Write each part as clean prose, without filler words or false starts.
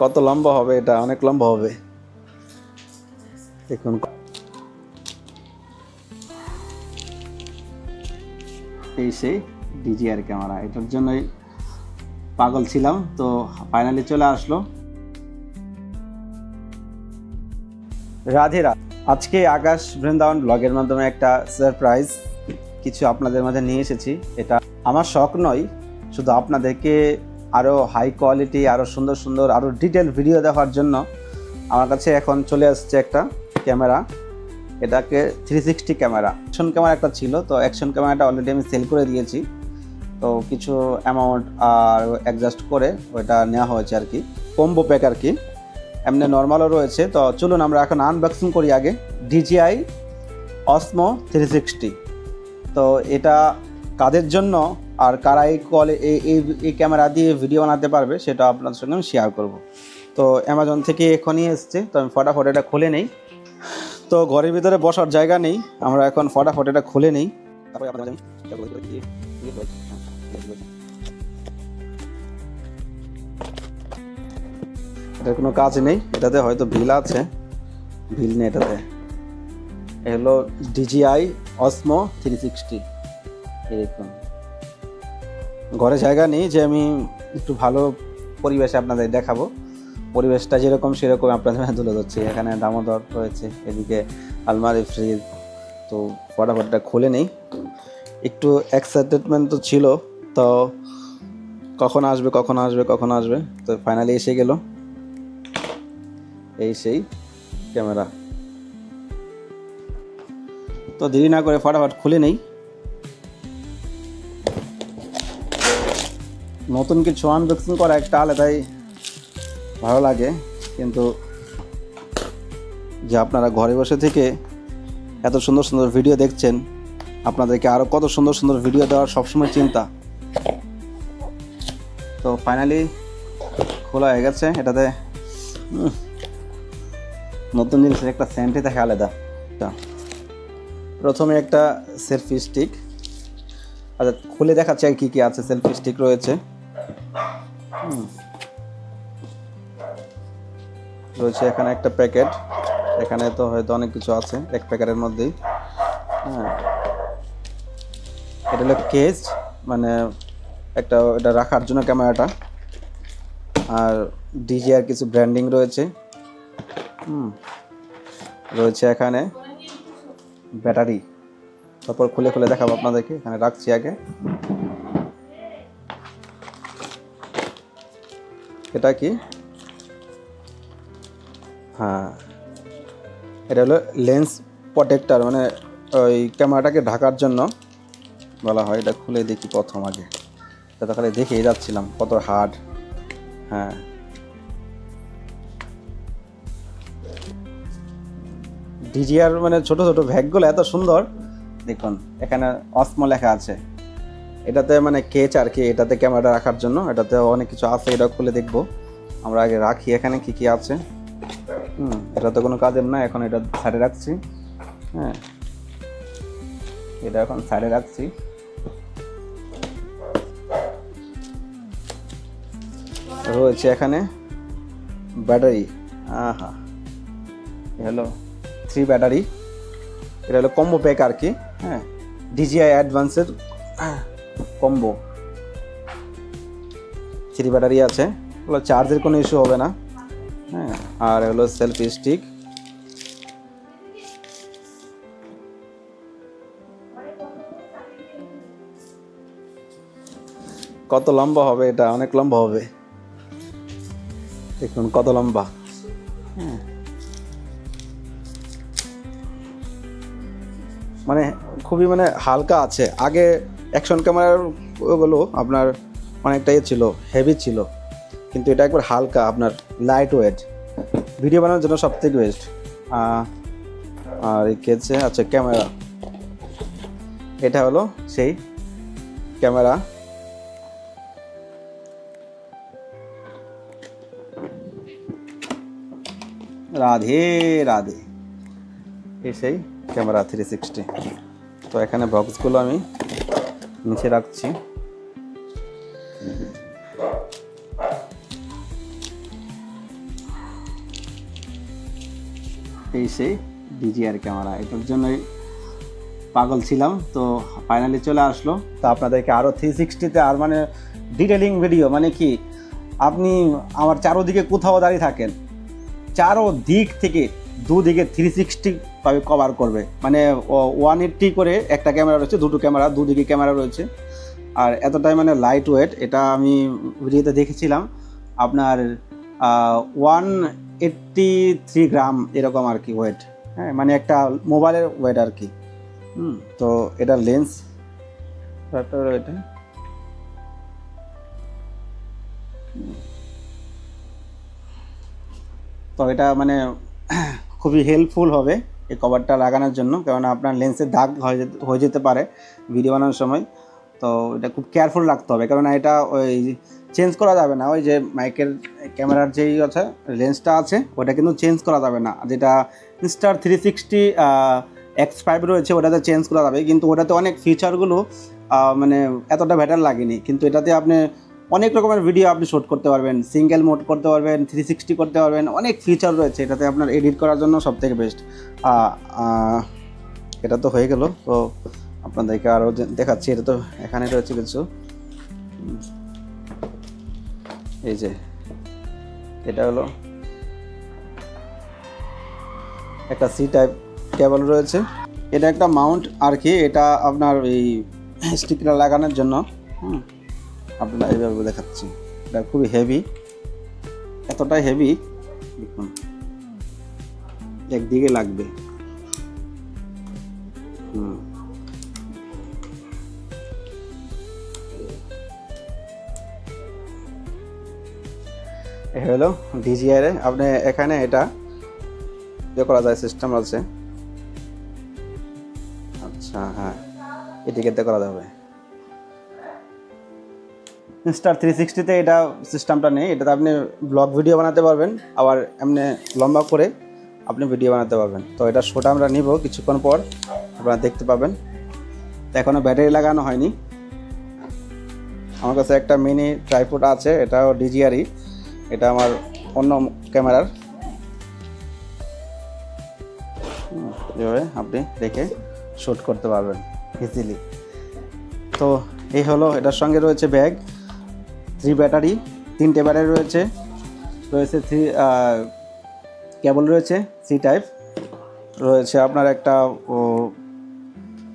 কত লম্বা হবে, এটা অনেক লম্বা হবে। দেখুন এই সেই ডিজিআর ক্যামেরা, এটার জন্যই পাগল ছিলাম, তো ফাইনালি চলে আসলো। রাধে রাধে। আজকে আকাশ বৃন্দাবন ব্লগের মাধ্যমে একটা সারপ্রাইজ কিছু আপনাদের মাঝে নিয়ে এসেছি। এটা আমার শখ নয়, শুধু আপনাদেরকে আরও হাই কোয়ালিটি, আরও সুন্দর সুন্দর, আরও ডিটেল ভিডিও দেখার জন্য আমার কাছে এখন চলে আসছে একটা ক্যামেরা। এটাকে 360 ক্যামেরা। অ্যাকশন ক্যামেরা একটা ছিল, তো অ্যাকশন ক্যামেরাটা অলরেডি আমি সেল করে দিয়েছি, তো কিছু অ্যামাউন্ট আর অ্যাডজাস্ট করে ওইটা নেওয়া হয়েছে আর কি, কম্বো প্যাক আর কি। এমনি নর্মালও রয়েছে। তো চলুন আমরা এখন আনবক্সিং করি আগে DJI Osmo 360। তো এটা কাদের জন্য আর কারা এই ক্যামেরা দিয়ে ভিডিও বানাতে পারবে সেটা আপনাদের সঙ্গে আমি শেয়ার করব। তো অ্যামাজন থেকে এখনই এসছে, তো আমি ফটাফট এটা খুলে নেই। তো ঘরের ভিতরে বসার জায়গা নেই, আমরা এখন ফটাফট এটা খুলে নেই। তারপরে এটার কোনো কাজ নেই, এটাতে হয়তো ভিল আছে, ভিল নেই এটাতে। এ হলো DJI Osmo 360। এরকম ঘরে জায়গা নেই যে আমি একটু ভালো পরিবেশে আপনাদের দেখাবো, পরিবেশটা যেরকম সেরকম আপনাদের তুলে ধরছি। এখানে দামোদর রয়েছে, এদিকে আলমারি, ফ্রিজ। তো ফটাফটটা খুলে নেই। একটু এক্সাইটেডমেন্ট তো ছিল, তো কখন আসবে তো ফাইনালি এসে গেল এই সেই ক্যামেরা। তো দেরি না করে ফটাফট খুলে নেই। নতুন কিছু আনবক্সিং করা একটা আলাদাই ভালো লাগে, কিন্তু যে আপনারা ঘরে বসে থেকে এত সুন্দর সুন্দর ভিডিও দেখছেন, আপনাদেরকে আরও কত সুন্দর সুন্দর ভিডিও দেওয়ার সবসময় চিন্তা। তো ফাইনালি খোলা হয়ে গেছে। এটাতে নতুন জিনিসের একটা সেন্টই থাকে আলাদা। প্রথমে একটা সেলফি স্টিক, আচ্ছা খুলে দেখাচ্ছি আর কি কি আছে। সেলফি স্টিক রয়েছে, এখানে একটা প্যাকেট। এখানে তো হয়তো অনেক কিছু আছে এক প্যাকেটের মধ্যেই। হ্যাঁ, এটা হলো কেস, মানে একটা এটা রাখার জন্য ক্যামেরাটা। আর DJI কিছু ব্র্যান্ডিং রয়েছে। রয়েছে এখানে ব্যাটারি। তারপর খুলে খুলে দেখাবো আপনাদেরকে। এখানে রাখছি আগে। এটা কি? হ্যাঁ, এটা হলো লেন্স প্রোটেক্টর, মানে ওই ক্যামেরাটাকে ঢাকার জন্য বলা হয়। এটা খুলে দেখি প্রথম আগে, এটা খালি দেখেই যাচ্ছিলাম কত হার্ড। হ্যাঁ, DJI মানে ছোট ছোট ব্যাগগুলো এত সুন্দর। দেখুন এখানে অসমো লেখা আছে, এটাতে মানে কেচ আর কি, এটাতে ক্যামেরাটা রাখার জন্য। এটাতে অনেক কিছু আছে, এটা খুলে দেখবো। আমরা আগে রাখি এখানে কি কি আছে। এটা তো কোনো কাজের না, এখন এটা সাইডে রাখছি। হ্যাঁ, এটা এখন সাইডে রাখছি। রয়েছে এখানে ব্যাটারি। আহা, হলো 3 ব্যাটারি। এটা হলো কম্বো প্যাক আর কি। হ্যাঁ, DJI অ্যাডভান্সের কম্বো 3 ব্যাটারি আছে। হলো চার্জের কোনো ইস্যু হবে না। হ্যাঁ, আর হলো সেলফি স্টিক। কত লম্বা হবে, এটা অনেক লম্বা হবে। দেখুন কত লম্বা। মানে খুবই মানে হালকা আছে। আগে অ্যাকশন ক্যামেরার ওগুলো আপনার অনেকটাই ছিল, হেভি ছিল, কিন্তু এটা একবার হালকা, আপনার লাইট ওয়েট, ভিডিও বানানোর জন্য সব থেকে বেস্ট। আর এই কেছে আচ্ছা ক্যামেরা, এটা হলো সেই ক্যামেরা। রাধে রাধে। এই সেই ক্যামেরা 360। তো এখানে বক্সগুলো আমি নিচে রাখছি। এই সেই ডিজিআর ক্যামেরা, এটার জন্যই পাগল ছিলাম। তো ফাইনালি চলে আসলো। তো আপনাদেরকে আরও 360-তে আর মানে ডিটেলিং ভিডিও, মানে কি আপনি আমার চারোদিকে কোথাও দাঁড়িয়ে থাকেন, চারোদিক থেকে দুদিকে 360 কভার করবে। মানে 180 করে একটা ক্যামেরা রয়েছে, দুটো ক্যামেরা, দুদিকে ক্যামেরা রয়েছে। আর এতটাই মানে লাইট ওয়েট, এটা আমি ভিডিওতে দেখেছিলাম আপনার 183 গ্রাম এরকম আর কি ওয়েট। হ্যাঁ, মানে একটা মোবাইলের ওয়েট আর কি। তো এটা লেন্স, এটা তো এটা মানে খুবই হেল্পফুল হবে এই কভারটা লাগানোর জন্য, কারণ আপনার লেন্সের দাগ হয়ে যেতে পারে ভিডিও বানানোর সময়। তো এটা খুব কেয়ারফুল রাখতে হবে, কারণ এটা ওই চেঞ্জ করা যাবে না। ওই যে মাইকের ক্যামেরার যেই আছে লেন্সটা আছে ওটা কিন্তু চেঞ্জ করা যাবে না। যেটা Insta360 X5 রয়েছে ওটাতে চেঞ্জ করা যাবে, কিন্তু ওটাতে অনেক ফিচারগুলো মানে এতটা বেটার লাগেনি। কিন্তু এটাতে আপনি অনেক রকমের ভিডিও আপনি শ্যুট করতে পারবেন, সিঙ্গেল মোড করতে পারবেন, 360 করতে পারবেন, অনেক ফিচার রয়েছে এটাতে আপনার এডিট করার জন্য সবথেকে বেস্ট। এটা তো হয়ে গেল। তো আপনাদেরকে আরও দেখাচ্ছি। এটা তো এখানে রয়েছে কিছু, এই যে এটা হলো একটা সি টাইপ কেবল রয়েছে, এটা একটা মাউন্ট আর কি। এটা আপনার এই স্টিকার লাগানোর জন্য। আপনারা এইভাবে দেখাচ্ছি, এটা খুবই হেভি, এতটাই হেভি দেখুন, একদিকে লাগবে। হলো ডিজিআর এ আপনি এখানে এটা ইয়ে করা যায়, সিস্টেম আছে। আচ্ছা হ্যাঁ, এদিকে করা যাবে। Insta360-তে এটা সিস্টেমটা নেই, এটাতে আপনি ব্লগ ভিডিও বানাতে পারবেন, আবার এমনি লম্বা করে আপনি ভিডিও বানাতে পারবেন। তো এটা শোটা আমরা নিব কিছুক্ষণ পর, আপনারা দেখতে পাবেন। তো এখনও ব্যাটারি লাগানো হয়নি। আমার কাছে একটা মিনি ট্রাইপড আছে, এটাও ডিজিআরই, এটা আমার অন্য ক্যামেরার। এভাবে আপনি দেখে শ্যুট করতে পারবেন ইজিলি। তো এই হলো, এটার সঙ্গে রয়েছে ব্যাগ, 3 ব্যাটারি, 3টে ব্যাটারি রয়েছে, 3 কেবল রয়েছে সি টাইপ রয়েছে, আপনার একটা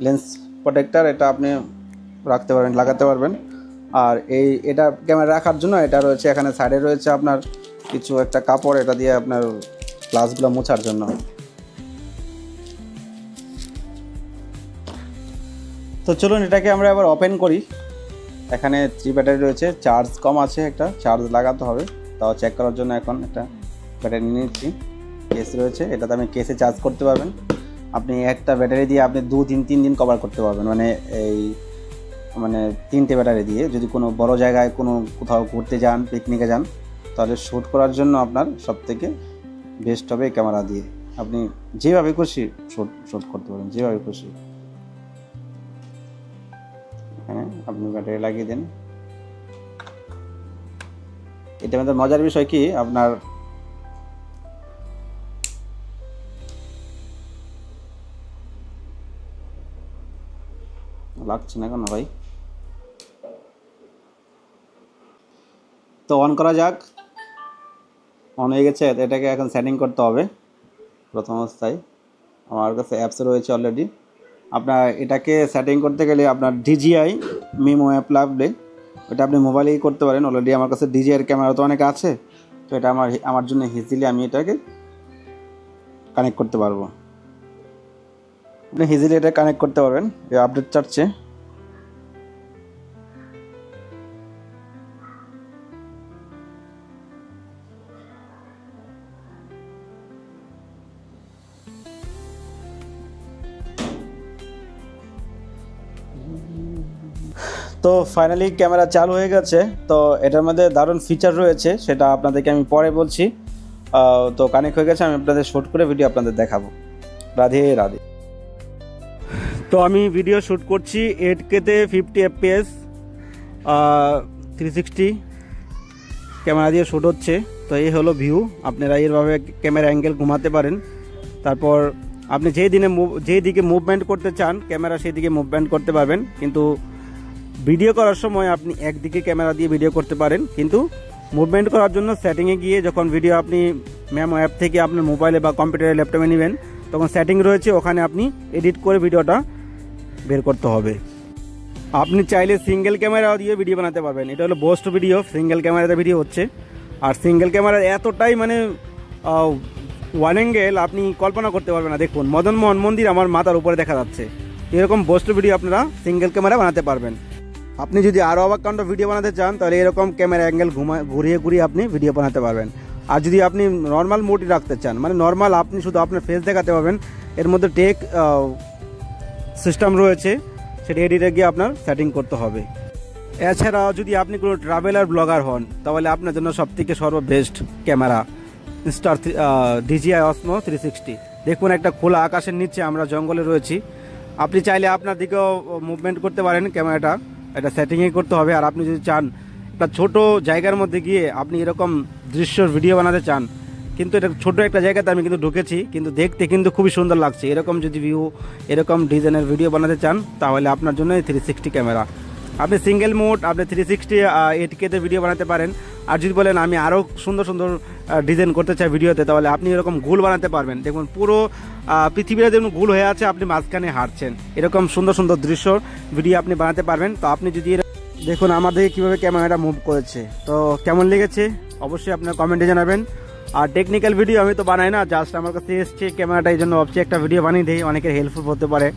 লেন্স প্রোটেক্টর, এটা আপনি রাখতে পারবেন, লাগাতে পারবেন। আর এটা ক্যামেরা রাখার জন্য এটা রয়েছে এখানে সাইডে রয়েছে আপনার কিছু একটা কাপড়, এটা দিয়ে আপনার গ্লাসগুলো মোছার জন্য। তো চলুন এটাকে আমরা এবার ওপেন করি। এখানে 3 ব্যাটারি রয়েছে, চার্জ কম আছে, একটা চার্জ লাগাতে হবে, তাও চেক করার জন্য এখন একটা ব্যাটারি নিয়ে নিচ্ছি। কেস রয়েছে, এটাতে আমি কেসে চার্জ করতে পারবেন। আপনি একটা ব্যাটারি দিয়ে আপনি 2-3 দিন কভার করতে পারবেন, মানে এই মানে 3টে ব্যাটারি দিয়ে। যদি কোনো বড় জায়গায় কোথাও ঘুরতে যান, পিকনিকে যান, তাহলে শ্যুট করার জন্য আপনার সবথেকে বেস্ট হবে ক্যামেরা দিয়ে। আপনি যেভাবে খুশি শ্যুট করতে পারেন, যেভাবে খুশি। হ্যাঁ, আপনি ব্যাটারি লাগিয়ে দেন। এটার মধ্যে মজার বিষয় কি, আপনার লাগছে না কেন ভাই? তো অন করা যাক। অন হয়ে গেছে, এটাকে এখন সেটিং করতে হবে। প্রথম অবস্থায় আমার কাছে অ্যাপস রয়েছে অলরেডি। আপনার এটাকে সেটিং করতে গেলে আপনার DJI মিমো অ্যাপ লাগবে, ওটা আপনি মোবাইলেই করতে পারেন। অলরেডি আমার কাছে DJI ক্যামেরা তো অনেক আছে, তো এটা আমার জন্য ইজিলি আমি এটাকে কানেক্ট করতে পারবো। আপনি ইজিলি এটা কানেক্ট করতে পারবেন। এই আপডেট চাচ্ছে, তো ফাইনালি ক্যামেরা চালু হয়ে গেছে। তো এটার মধ্যে দারুণ ফিচার রয়েছে, সেটা আপনাদেরকে আমি পরে বলছি। তো কানেক্ট হয়ে গেছে, আমি আপনাদের শ্যুট করে ভিডিও আপনাদের দেখাবো। রাধে রাধে। তো আমি ভিডিও শ্যুট করছি 8K-তে 50 FPS, 360 ক্যামেরা দিয়ে শ্যুট হচ্ছে। তো এই হলো ভিউ, আপনারা এইভাবে ক্যামেরা অ্যাঙ্গেল ঘুমাতে পারেন। তারপর আপনি যেই দিকে মুভমেন্ট করতে চান ক্যামেরা সেই দিকে মুভমেন্ট করতে পারবেন, কিন্তু ভিডিও করার সময় আপনি একদিকে ক্যামেরা দিয়ে ভিডিও করতে পারেন, কিন্তু মুভমেন্ট করার জন্য সেটিংয়ে গিয়ে যখন ভিডিও আপনি মেমো অ্যাপ থেকে আপনার মোবাইলে বা কম্পিউটারে ল্যাপটপে নেবেন তখন সেটিং রয়েছে, ওখানে আপনি এডিট করে ভিডিওটা বের করতে হবে। আপনি চাইলে সিঙ্গেল ক্যামেরা দিয়ে ভিডিও বানাতে পারবেন। এটা হলো বোস্ট ভিডিও, সিঙ্গেল ক্যামেরাতে ভিডিও হচ্ছে। আর সিঙ্গেল ক্যামেরা এতটাই মানে ওয়ান অ্যাঙ্গেল আপনি কল্পনা করতে পারবেন না। দেখুন মদন মোহন মন্দির আমার মাথার উপরে দেখা যাচ্ছে, এরকম বোস্ট ভিডিও আপনারা সিঙ্গেল ক্যামেরা বানাতে পারবেন। আপনি যদি আরও অবাক কাণ্ড ভিডিও বানাতে চান তাহলে এরকম ক্যামেরা অ্যাঙ্গেল ঘুরিয়ে আপনি ভিডিও বানাতে পারবেন। আর যদি আপনি নর্মাল মোডে রাখতে চান, মানে নর্মাল আপনি শুধু আপনার ফেস দেখাতে পারবেন, এর মধ্যে টেক সিস্টেম রয়েছে, সেটা এডিটে গিয়ে আপনার সেটিং করতে হবে। এছাড়াও যদি আপনি কোনো ট্রাভেলার ব্লগার হন তাহলে আপনার জন্য সবথেকে সর্ববেস্ট ক্যামেরা ইনস্টার DJI Osmo 360। দেখুন একটা খোলা আকাশের নিচে আমরা জঙ্গলে রয়েছি, আপনি চাইলে আপনার দিকেও মুভমেন্ট করতে পারেন ক্যামেরাটা, এটা সেটিংয়ে করতে হবে। আর আপনি যদি চান একটা ছোট জায়গার মধ্যে গিয়ে আপনি এরকম দৃশ্যর ভিডিও বানাতে চান, কিন্তু এটা ছোট একটা জায়গাতে আমি কিন্তু ঢুকেছি, কিন্তু দেখতে কিন্তু খুবই সুন্দর লাগছে, এরকম যদি ভিউ এরকম ডিজাইনের ভিডিও বানাতে চান তাহলে আপনার জন্য এই 360 ক্যামেরা। আপনি সিঙ্গেল মোড আপনি 360 8K-তে ভিডিও বানাতে পারেন। আর যদি বলেন আমি আরও সুন্দর সুন্দর ডিজাইন করতে চাই ভিডিওতে, তাহলে আপনি এরকম গোল বানাতে পারবেন। দেখুন পুরো পৃথিবীটা যেমন গোল হয়ে আছে, আপনি মাঝখানে হাঁটছেন, এরকম সুন্দর সুন্দর দৃশ্য ভিডিও আপনি বানাতে পারবেন। তো আপনি যদি দেখুন আমাদের কীভাবে ক্যামেরাটা মুভ করেছে, তো কেমন লেগেছে অবশ্যই আপনার কমেন্টে জানাবেন। আর টেকনিক্যাল ভিডিও আমি তো বানাই না, জাস্ট আমার কাছে এসছে ক্যামেরাটা, এই জন্য ভাবছি একটা ভিডিও বানিয়ে দিই, অনেকের হেল্পফুল হতে পারে।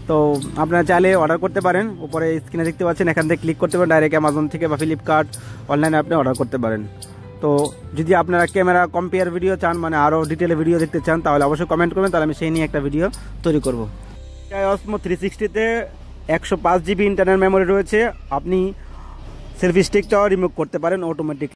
তো আপনারা চাইলে অর্ডার করতে পারেন, উপরে স্ক্রিনে দেখতে পাচ্ছেন, এখান থেকে ক্লিক করতে পারেন, ডাইরেক্ট অ্যামাজন থেকে বা ফ্লিপকার্ট অনলাইনে আপনি অর্ডার করতে পারেন। তো যদি আপনারা ক্যামেরা কম্পেয়ার ভিডিও চান, মানে আরও ডিটেলে ভিডিও দেখতে চান, তাহলে অবশ্যই কমেন্ট করবেন, তাহলে আমি সেই নিয়ে একটা ভিডিও তৈরি করব। Osmo 360-তে 105 GB ইন্টারনাল মেমোরি রয়েছে, আপনি সেলফি স্টিকটাও রিমুভ করতে পারেন অটোমেটিক।